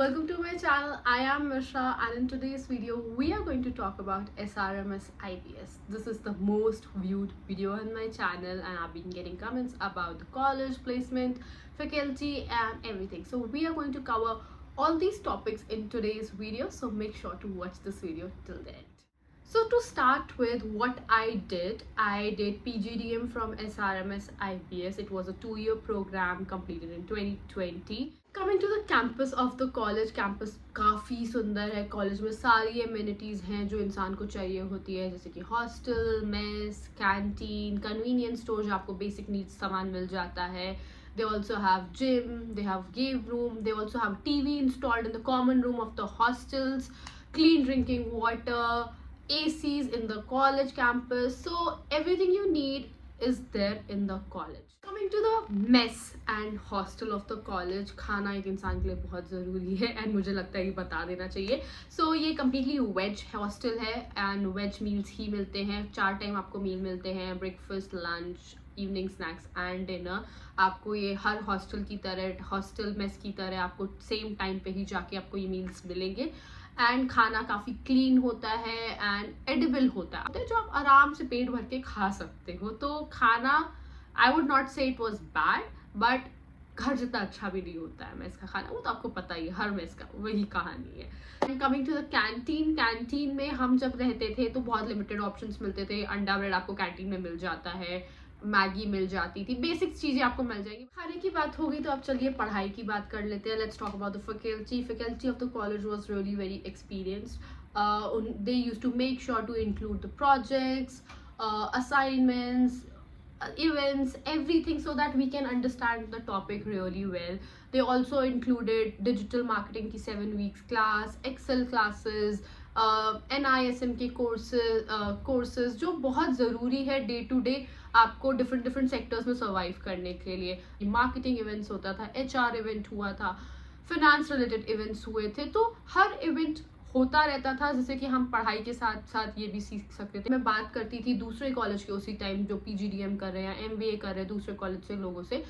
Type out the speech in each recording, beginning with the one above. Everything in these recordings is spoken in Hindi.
Welcome to my channel. I am Mishra, and in today's video we are going to talk about SRMS IPS. This is the most viewed video on my channel, and I've been getting comments about the college placement, faculty and everything. So we are going to cover all these topics in today's video, so make sure to watch this video till the end. So to start with, what I did PGDM from SRMS IPS. It was a 2-year program completed in 2020. Coming to the campus of the college, campus काफ़ी सुंदर है. कॉलेज में सारी amenities हैं जो इंसान को चाहिए होती है, जैसे कि hostel, mess, canteen, convenience store जो आपको बेसिक नीड्स सामान मिल जाता है. They also have gym, they have game room, they also have TV installed in the common room of the hostels, clean drinking water, ACs in the college campus. So everything you need is there in the college. Coming to the mess and hostel of the college, खाना एक इंसान के लिए बहुत ज़रूरी है एंड मुझे लगता है कि बता देना चाहिए. So ये completely वेज हॉस्टल है एंड वेज मील्स ही मिलते हैं. 4 टाइम आपको मील मिलते हैं, breakfast, lunch, evening snacks and dinner. आपको ये हर हॉस्टल की तरह, हॉस्टल मेस की तरह आपको सेम टाइम पे ही जाके आपको ये मील्स मिलेंगे. एंड खाना काफ़ी क्लीन होता है एंड एडिबल होता है जो आप आराम से पेट भर के खा सकते हो. तो खाना आई वुड नॉट से इट वॉज बैड, बट घर जितना अच्छा भी नहीं होता है मेस का खाना. वो तो आपको पता ही है, हर मेस का वही कहानी है. And coming to the canteen, canteen में हम जब रहते थे तो बहुत लिमिटेड ऑप्शंस मिलते थे. अंडा ब्रेड आपको कैंटीन में मिल जाता है, मैगी मिल जाती थी, बेसिक चीज़ें आपको मिल जाएंगी. खाने की बात होगी तो अब चलिए पढ़ाई की बात कर लेते हैं. Let's talk about the faculty of the college was really very experienced. They used to make sure to include the projects, assignments, events, everything, so that we can understand the topic really well. They also included digital marketing की 7 weeks class, Excel classes, NISM के courses जो बहुत ज़रूरी है डे टू डे आपको डिफरेंट सेक्टर्स में सर्वाइव करने के लिए. मार्केटिंग इवेंट्स होता था, HR इवेंट हुआ था, फिनेंस रिलेटेड इवेंट्स हुए थे. तो हर इवेंट होता रहता था, जैसे कि हम पढ़ाई के साथ साथ ये भी सीख सकते थे. मैं बात करती थी दूसरे कॉलेज के उसी टाइम जो PGDM कर रहे हैं, MBA कर रहे हैं दूसरे कॉलेज से लोगों से,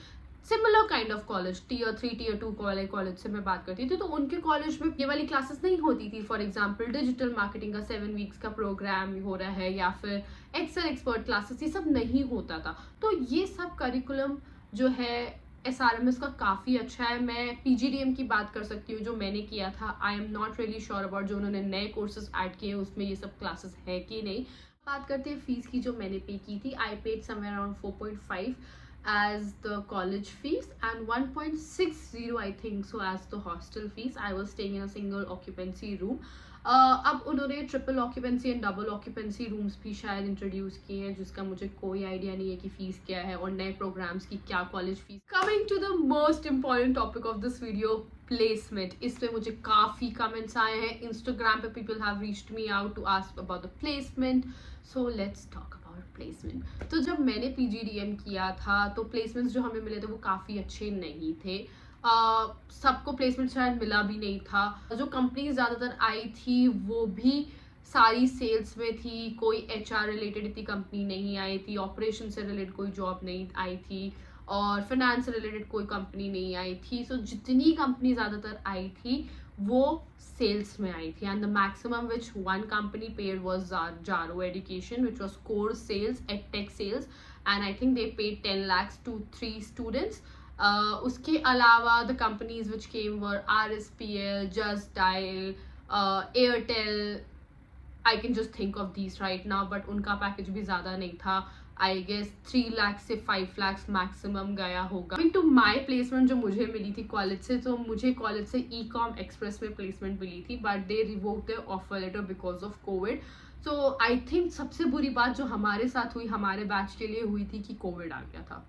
similar kind of college, Tier 3 Tier 2 college से मैं बात करती थी. तो उनके कॉलेज में ये वाली क्लासेस नहीं होती थी. फॉर एग्जांपल डिजिटल मार्केटिंग का 7 वीक्स का प्रोग्राम हो रहा है, या फिर एक्सेल एक्सपर्ट क्लासेस, ये सब नहीं होता था. तो ये सब करिकुलम जो है SRMS का काफ़ी अच्छा है. मैं PGDM की बात कर सकती हूँ जो मैंने किया था. I am not really sure about जो उन्होंने नए कोर्सेज ऐड किए उसमें ये सब क्लासेस है कि नहीं. बात करते हैं फीस की जो मैंने पे की थी. I paid somewhere around 4.5 as the college fees and 1.60 I think so as the hostel fees. I was staying in a single occupancy room. अब उन्होंने triple occupancy and double occupancy rooms भी शायद इंट्रोड्यूस किए हैं, जिसका मुझे कोई आइडिया नहीं है कि फ़ीस क्या है और नए प्रोग्राम्स की क्या college fees. Coming to the most important topic of this video, placement. इस पे मुझे काफ़ी कमेंट्स आए हैं. इंस्टाग्राम पे people have reached me out to ask about the placement. So let's talk about placement. तो जब मैंने PGDM किया था तो प्लेसमेंट्स जो हमें मिले थे वो काफ़ी अच्छे नहीं थे. सबको प्लेसमेंट शायद मिला भी नहीं था. जो कंपनी ज़्यादातर आई थी वो भी सारी सेल्स में थी. कोई HR रिलेटेड इतनी कंपनी नहीं आई थी, ऑपरेशन से रिलेटेड कोई जॉब नहीं आई थी, और फिनेंस से रिलेटेड कोई कंपनी नहीं आई थी. सो जितनी कंपनी ज़्यादातर आई थी वो सेल्स में आई थी. And the maximum which one company paid was Jaro education, which was core sales, edtech sales, and I think they paid 10 lakhs to 3 students. उसके अलावा the companies which came were RSPL, Just Dial, Airtel. I can just think of these right now, but उनका पैकेज भी ज़्यादा नहीं था. आई गेस 3 lakhs से 5 lakhs मैक्सिमम गया होगा. कमिंग टू माई प्लेसमेंट जो मुझे मिली थी कॉलेज से, तो मुझे कॉलेज से E-Com Express में प्लेसमेंट मिली थी, but they revoked their offer letter because of COVID. So I think सबसे बुरी बात जो हमारे साथ हुई, हमारे बैच के लिए हुई थी कि कोविड आ गया था.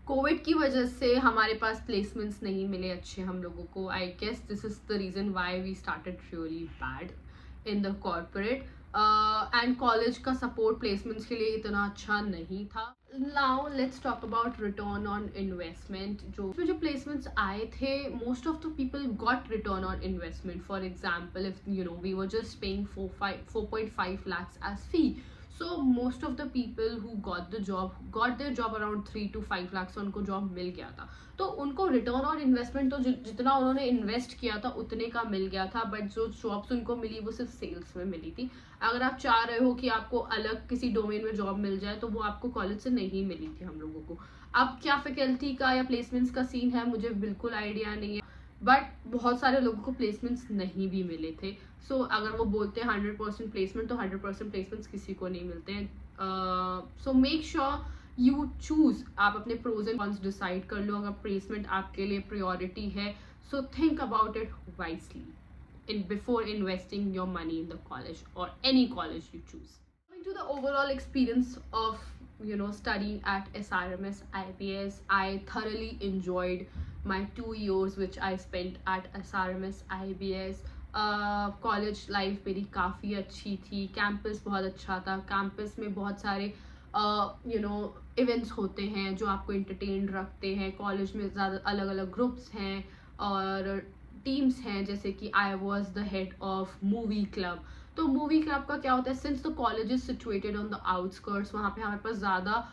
कोविड की वजह से हमारे पास प्लेसमेंट्स नहीं मिले अच्छे हम लोगों को. I guess this is the reason why we started really bad in the corporate. And college का सपोर्ट प्लेसमेंट्स के लिए इतना अच्छा नहीं था. Now let's talk about return on investment. जो प्लेसमेंट्स आए थे, most of the people got return on investment. For example, if you know we were just paying 4.5 lakhs as fee, so most of the people who got their job around 3 to 5 lakh से उनको जॉब मिल गया था. तो उनको रिटर्न ऑन इन्वेस्टमेंट तो जितना उन्होंने इन्वेस्ट किया था उतने का मिल गया था, बट जो जॉब्स उनको मिली वो सिर्फ सेल्स में मिली थी. अगर आप चाह रहे हो कि आपको अलग किसी डोमेन में जॉब मिल जाए तो वो आपको कॉलेज से नहीं मिली थी हम लोगों को. अब क्या फैकल्टी का या प्लेसमेंट्स का सीन है मुझे बिल्कुल आइडिया नहीं है, बट बहुत सारे लोगों को प्लेसमेंट्स नहीं भी मिले थे. सो अगर वो बोलते हैं 100% प्लेसमेंट, तो 100% प्लेसमेंट्स किसी को नहीं मिलते हैं. So make sure you choose, आप अपने प्रोज एंड कॉन्स डिसाइड कर लो. अगर प्लेसमेंट आपके लिए प्रायोरिटी है, so think about it wisely in before investing your money in the college or any college you choose. Coming to the overall experience of studying at SRMS IPS, I thoroughly enjoyed my 2 years which I spent at SRMS IPS. College life मेरी काफ़ी अच्छी थी. कैंपस बहुत अच्छा था. कैंपस में बहुत सारे इवेंट्स होते हैं जो आपको इंटरटेन रखते हैं. कॉलेज में ज़्यादा अलग अलग ग्रुप्स हैं और टीम्स हैं, जैसे कि I was the head of movie club. तो मूवी क्लब का क्या होता है, since the college is situated on the outskirts, वहाँ पे हमारे पास ज़्यादा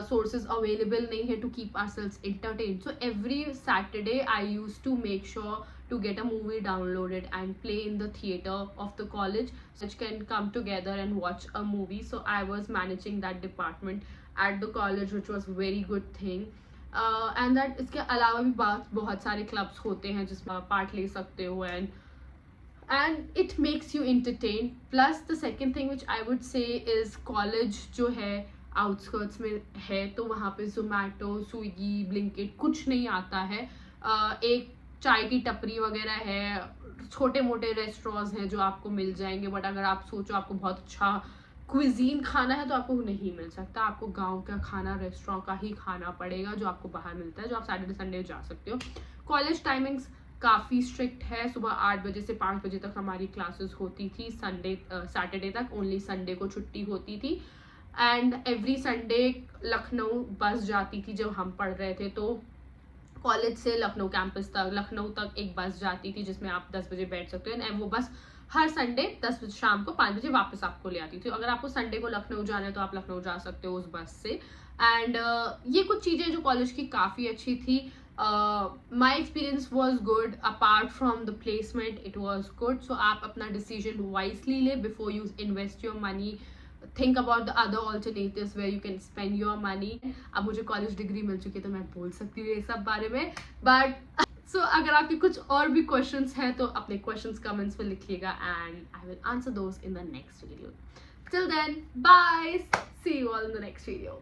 sources available नहीं है to keep ourselves entertained. So every Saturday I used to make sure to get a movie downloaded and play in the theater of the college, which can come together and watch a movie. So I was managing that department at the college, which was very good thing. And that इसके अलावा भी बहुत सारे क्लब्स होते हैं जिसमें पार्ट ले सकते हो and it makes you entertain. Plus the second thing which I would say is college जो है आउटस्कर्ट्स में है, तो वहाँ पे जोमेटो, स्विगी, ब्लिंकिट कुछ नहीं आता है. एक चाय की टपरी वगैरह है, छोटे मोटे रेस्टोरेंट्स हैं जो आपको मिल जाएंगे, बट अगर आप सोचो आपको बहुत अच्छा क्विजीन खाना है तो आपको नहीं मिल सकता. आपको गांव का खाना रेस्टोरेंट का ही खाना पड़ेगा जो आपको बाहर मिलता है, जो आप सैटरडे संडे जा सकते हो. कॉलेज टाइमिंग्स काफ़ी स्ट्रिक्ट है. सुबह 8 बजे से 5 बजे तक हमारी क्लासेस होती थी. सैटरडे तक, ओनली संडे को छुट्टी होती थी. एंड एवरी संडे लखनऊ बस जाती थी जब हम पढ़ रहे थे. तो कॉलेज से लखनऊ कैंपस तक, लखनऊ तक एक बस जाती थी जिसमें आप 10 बजे बैठ सकते हो. एंड वो बस हर संडे 10 बजे शाम को 5 बजे वापस आपको ले आती थी. अगर आपको संडे को लखनऊ जाना है तो आप लखनऊ जा सकते हो उस बस से. एंड ये कुछ चीज़ें जो कॉलेज की काफ़ी अच्छी थी. My experience was good. Apart from the placement it was good. So आप अपना डिसीजन वाइजली ले before you invest your money. Think about the other alternatives where you can spend your money. अब मुझे कॉलेज डिग्री मिल चुकी है तो मैं बोल सकती हूँ ये सब बारे में. बट सो अगर आपके कुछ और भी क्वेश्चंस हैं तो अपने क्वेश्चंस कमेंट्स में लिखिएगा and I will answer those in the next video. Till then bye, see you all in the next video.